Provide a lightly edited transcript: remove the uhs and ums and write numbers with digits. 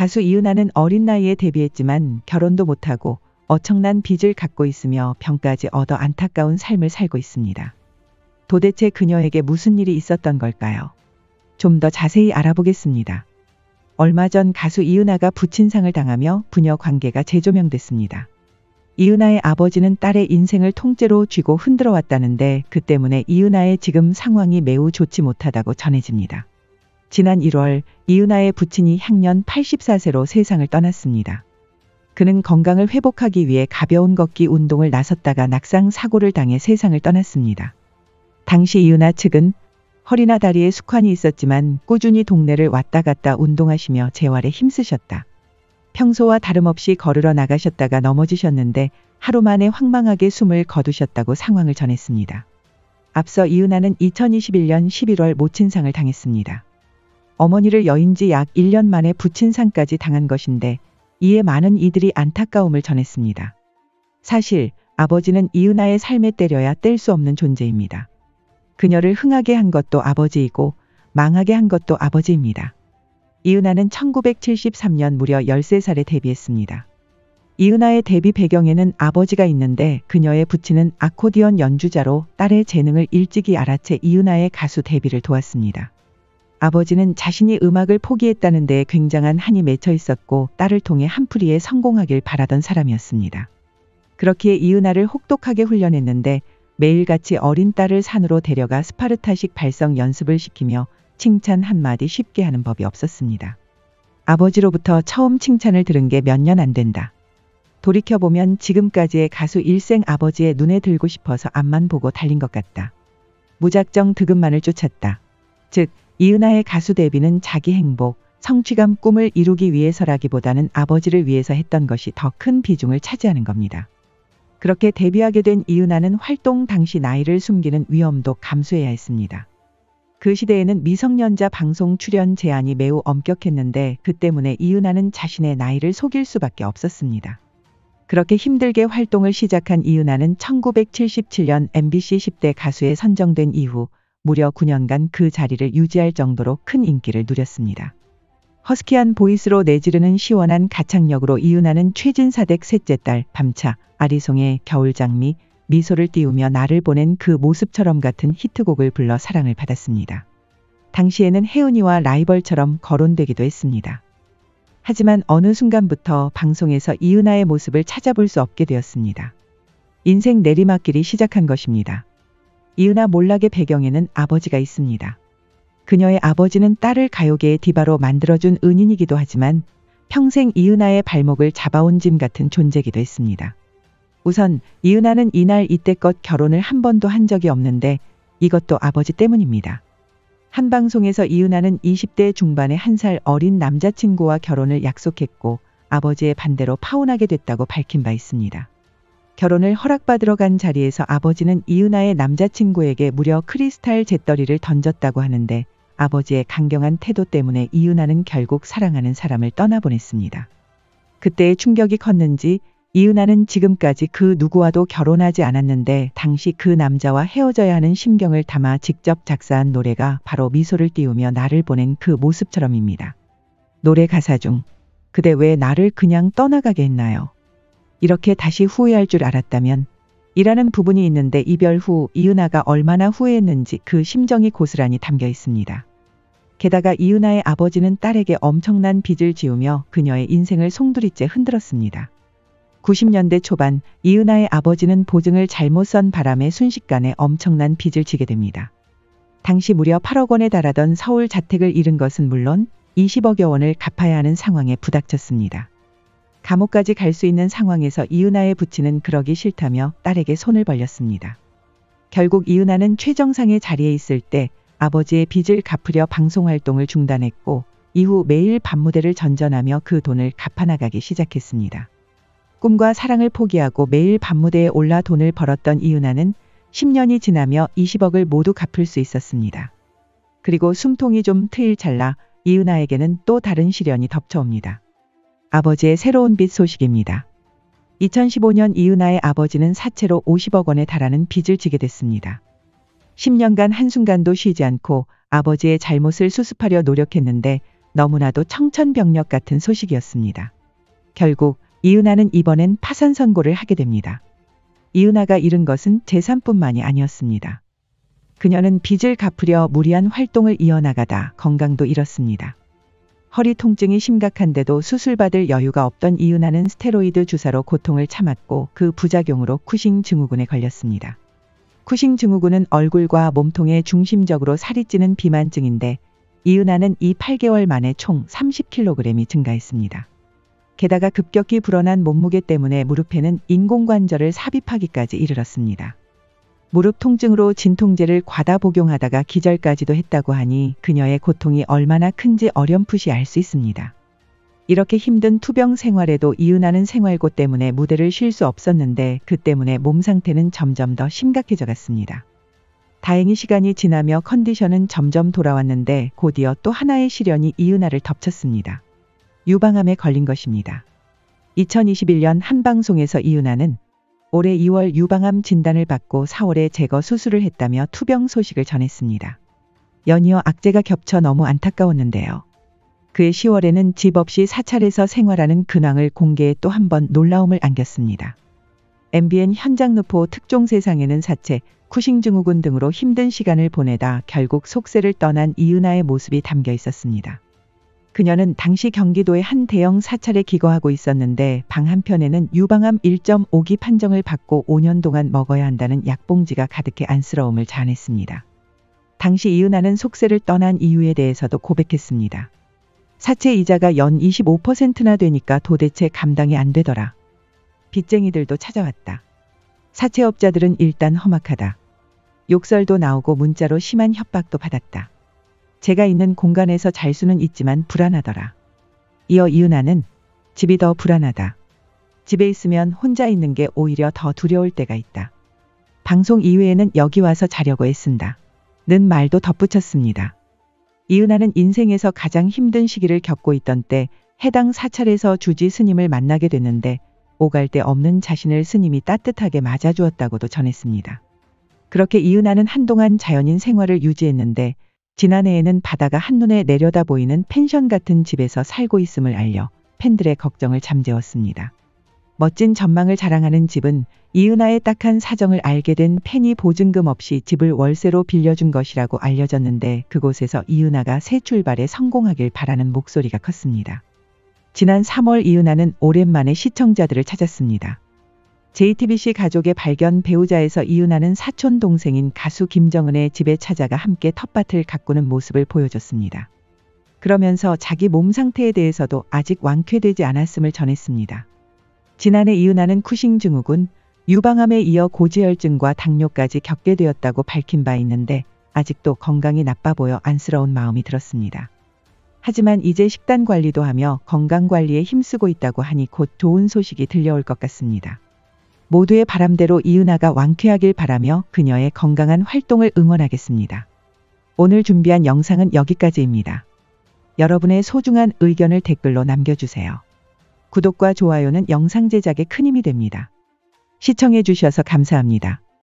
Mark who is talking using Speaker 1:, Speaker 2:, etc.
Speaker 1: 가수 이은하는 어린 나이에 데뷔했지만 결혼도 못하고 엄청난 빚을 갖고 있으며 병까지 얻어 안타까운 삶을 살고 있습니다. 도대체 그녀에게 무슨 일이 있었던 걸까요? 좀 더 자세히 알아보겠습니다. 얼마 전 가수 이은하가 부친상을 당하며 부녀 관계가 재조명됐습니다. 이은하의 아버지는 딸의 인생을 통째로 쥐고 흔들어 왔다는데 그 때문에 이은하의 지금 상황이 매우 좋지 못하다고 전해집니다. 지난 1월 이은하의 부친이 향년 84세로 세상을 떠났습니다. 그는 건강을 회복하기 위해 가벼운 걷기 운동을 나섰다가 낙상 사고를 당해 세상을 떠났습니다. 당시 이은하 측은 허리나 다리에 숙환이 있었지만 꾸준히 동네를 왔다 갔다 운동하시며 재활에 힘쓰셨다. 평소와 다름없이 걸으러 나가셨다가 넘어지셨는데 하루 만에 황망하게 숨을 거두셨다고 상황을 전했습니다. 앞서 이은하는 2021년 11월 모친상을 당했습니다. 어머니를 여인 지 약 1년 만에 부친상까지 당한 것인데 이에 많은 이들이 안타까움을 전했습니다. 사실 아버지는 이은하의 삶에 때려야 뗄 수 없는 존재입니다. 그녀를 흥하게 한 것도 아버지이고 망하게 한 것도 아버지입니다. 이은하는 1973년 무려 13살에 데뷔했습니다. 이은하의 데뷔 배경에는 아버지가 있는데 그녀의 부친은 아코디언 연주자로 딸의 재능을 일찍이 알아채 이은하의 가수 데뷔를 도왔습니다. 아버지는 자신이 음악을 포기했다는 데에 굉장한 한이 맺혀 있었고 딸을 통해 한풀이에 성공하길 바라던 사람이었습니다. 그렇기에 이은하를 혹독하게 훈련했는데 매일같이 어린 딸을 산으로 데려가 스파르타식 발성 연습을 시키며 칭찬 한마디 쉽게 하는 법이 없었습니다. 아버지로부터 처음 칭찬을 들은 게 몇 년 안 된다. 돌이켜보면 지금까지의 가수 일생 아버지의 눈에 들고 싶어서 앞만 보고 달린 것 같다. 무작정 득음만을 쫓았다. 즉 이은하의 가수 데뷔는 자기 행복, 성취감 꿈을 이루기 위해서라기보다는 아버지를 위해서 했던 것이 더 큰 비중을 차지하는 겁니다. 그렇게 데뷔하게 된 이은하는 활동 당시 나이를 숨기는 위험도 감수해야 했습니다. 그 시대에는 미성년자 방송 출연 제한이 매우 엄격했는데 그 때문에 이은하는 자신의 나이를 속일 수밖에 없었습니다. 그렇게 힘들게 활동을 시작한 이은하는 1977년 MBC 10대 가수에 선정된 이후 무려 9년간 그 자리를 유지할 정도로 큰 인기를 누렸습니다. 허스키한 보이스로 내지르는 시원한 가창력으로 이은하는 최진사 댁 셋째 딸 밤차, 아리송의 겨울장미, 미소를 띄우며 나를 보낸 그 모습처럼 같은 히트곡을 불러 사랑을 받았습니다. 당시에는 혜은이와 라이벌처럼 거론되기도 했습니다. 하지만 어느 순간부터 방송에서 이은하의 모습을 찾아볼 수 없게 되었습니다. 인생 내리막길이 시작한 것입니다. 이은하 몰락의 배경에는 아버지가 있습니다. 그녀의 아버지는 딸을 가요계의 디바로 만들어준 은인이기도 하지만 평생 이은하의 발목을 잡아온 짐 같은 존재이기도 했습니다. 우선 이은하는 이날 이때껏 결혼을 한 번도 한 적이 없는데 이것도 아버지 때문입니다. 한 방송에서 이은하는 20대 중반의 1살 어린 남자친구와 결혼을 약속했고 아버지의 반대로 파혼하게 됐다고 밝힌 바 있습니다. 결혼을 허락받으러 간 자리에서 아버지는 이은하의 남자친구에게 무려 크리스탈 잿더리를 던졌다고 하는데 아버지의 강경한 태도 때문에 이은하는 결국 사랑하는 사람을 떠나보냈습니다. 그때의 충격이 컸는지 이은하는 지금까지 그 누구와도 결혼하지 않았는데 당시 그 남자와 헤어져야 하는 심경을 담아 직접 작사한 노래가 바로 미소를 띄우며 나를 보낸 그 모습처럼입니다. 노래 가사 중 그대 왜 나를 그냥 떠나가게 했나요? 이렇게 다시 후회할 줄 알았다면 이라는 부분이 있는데 이별 후 이은하가 얼마나 후회했는지 그 심정이 고스란히 담겨 있습니다. 게다가 이은하의 아버지는 딸에게 엄청난 빚을 지우며 그녀의 인생을 송두리째 흔들었습니다. 90년대 초반 이은하의 아버지는 보증을 잘못 선 바람에 순식간에 엄청난 빚을 지게 됩니다. 당시 무려 8억 원에 달하던 서울 자택을 잃은 것은 물론 20억여 원을 갚아야 하는 상황에 부닥쳤습니다. 감옥까지 갈 수 있는 상황에서 이은하의 부친은 그러기 싫다며 딸에게 손을 벌렸습니다. 결국 이은하는 최정상의 자리에 있을 때 아버지의 빚을 갚으려 방송활동을 중단했고 이후 매일 밤무대를 전전하며 그 돈을 갚아나가기 시작했습니다. 꿈과 사랑을 포기하고 매일 밤무대에 올라 돈을 벌었던 이은하는 10년이 지나며 20억을 모두 갚을 수 있었습니다. 그리고 숨통이 좀 트일 찰나 이은하에게는 또 다른 시련이 덮쳐옵니다. 아버지의 새로운 빚 소식입니다. 2015년 이은하의 아버지는 사채로 50억 원에 달하는 빚을 지게 됐습니다. 10년간 한순간도 쉬지 않고 아버지의 잘못을 수습하려 노력했는데 너무나도 청천벽력 같은 소식이었습니다. 결국 이은하는 이번엔 파산 선고를 하게 됩니다. 이은하가 잃은 것은 재산뿐만이 아니었습니다. 그녀는 빚을 갚으려 무리한 활동을 이어나가다 건강도 잃었습니다. 허리 통증이 심각한데도 수술받을 여유가 없던 이은하는 스테로이드 주사로 고통을 참았고 그 부작용으로 쿠싱 증후군에 걸렸습니다. 쿠싱 증후군은 얼굴과 몸통에 중심적으로 살이 찌는 비만증인데 이은하는 이 8개월 만에 총 30kg이 증가했습니다. 게다가 급격히 불어난 몸무게 때문에 무릎에는 인공관절을 삽입하기까지 이르렀습니다. 무릎 통증으로 진통제를 과다 복용하다가 기절까지도 했다고 하니 그녀의 고통이 얼마나 큰지 어렴풋이 알 수 있습니다. 이렇게 힘든 투병 생활에도 이은하는 생활고 때문에 무대를 쉴 수 없었는데 그 때문에 몸 상태는 점점 더 심각해져 갔습니다. 다행히 시간이 지나며 컨디션은 점점 돌아왔는데 곧이어 또 하나의 시련이 이은하를 덮쳤습니다. 유방암에 걸린 것입니다. 2021년 한 방송에서 이은하는 올해 2월 유방암 진단을 받고 4월에 제거 수술을 했다며 투병 소식을 전했습니다. 연이어 악재가 겹쳐 너무 안타까웠는데요. 그해 10월에는 집 없이 사찰에서 생활하는 근황을 공개해 또 한 번 놀라움을 안겼습니다. MBN 현장누포 특종 세상에는 사체, 쿠싱 증후군 등으로 힘든 시간을 보내다 결국 속세를 떠난 이은하의 모습이 담겨 있었습니다. 그녀는 당시 경기도의 한 대형 사찰에 기거하고 있었는데 방 한편에는 유방암 1.5기 판정을 받고 5년 동안 먹어야 한다는 약봉지가 가득해 안쓰러움을 자아냈습니다. 당시 이은하는 속세를 떠난 이유에 대해서도 고백했습니다. 사채 이자가 연 25%나 되니까 도대체 감당이 안 되더라. 빚쟁이들도 찾아왔다. 사채업자들은 일단 험악하다. 욕설도 나오고 문자로 심한 협박도 받았다. 제가 있는 공간에서 잘 수는 있지만 불안하더라. 이어 이은하는 집이 더 불안하다. 집에 있으면 혼자 있는 게 오히려 더 두려울 때가 있다. 방송 이외에는 여기 와서 자려고 애쓴다. 는 말도 덧붙였습니다. 이은하는 인생에서 가장 힘든 시기를 겪고 있던 때 해당 사찰에서 주지 스님을 만나게 됐는데 오갈 데 없는 자신을 스님이 따뜻하게 맞아주었다고도 전했습니다. 그렇게 이은하는 한동안 자연인 생활을 유지했는데 지난해에는 바다가 한눈에 내려다 보이는 펜션 같은 집에서 살고 있음을 알려 팬들의 걱정을 잠재웠습니다. 멋진 전망을 자랑하는 집은 이은하의 딱한 사정을 알게 된 팬이 보증금 없이 집을 월세로 빌려준 것이라고 알려졌는데 그곳에서 이은하가 새 출발에 성공하길 바라는 목소리가 컸습니다. 지난 3월 이은하는 오랜만에 시청자들을 찾았습니다. JTBC 가족의 발견 배우자에서 이은하는 사촌 동생인 가수 김정은의 집에 찾아가 함께 텃밭을 가꾸는 모습을 보여줬습니다. 그러면서 자기 몸 상태에 대해서도 아직 완쾌되지 않았음을 전했습니다. 지난해 이은하는 쿠싱 증후군, 유방암에 이어 고지혈증과 당뇨까지 겪게 되었다고 밝힌 바 있는데 아직도 건강이 나빠 보여 안쓰러운 마음이 들었습니다. 하지만 이제 식단 관리도 하며 건강 관리에 힘쓰고 있다고 하니 곧 좋은 소식이 들려올 것 같습니다. 모두의 바람대로 이은하가 완쾌하길 바라며 그녀의 건강한 활동을 응원하겠습니다. 오늘 준비한 영상은 여기까지입니다. 여러분의 소중한 의견을 댓글로 남겨주세요. 구독과 좋아요는 영상 제작에 큰 힘이 됩니다. 시청해 주셔서 감사합니다.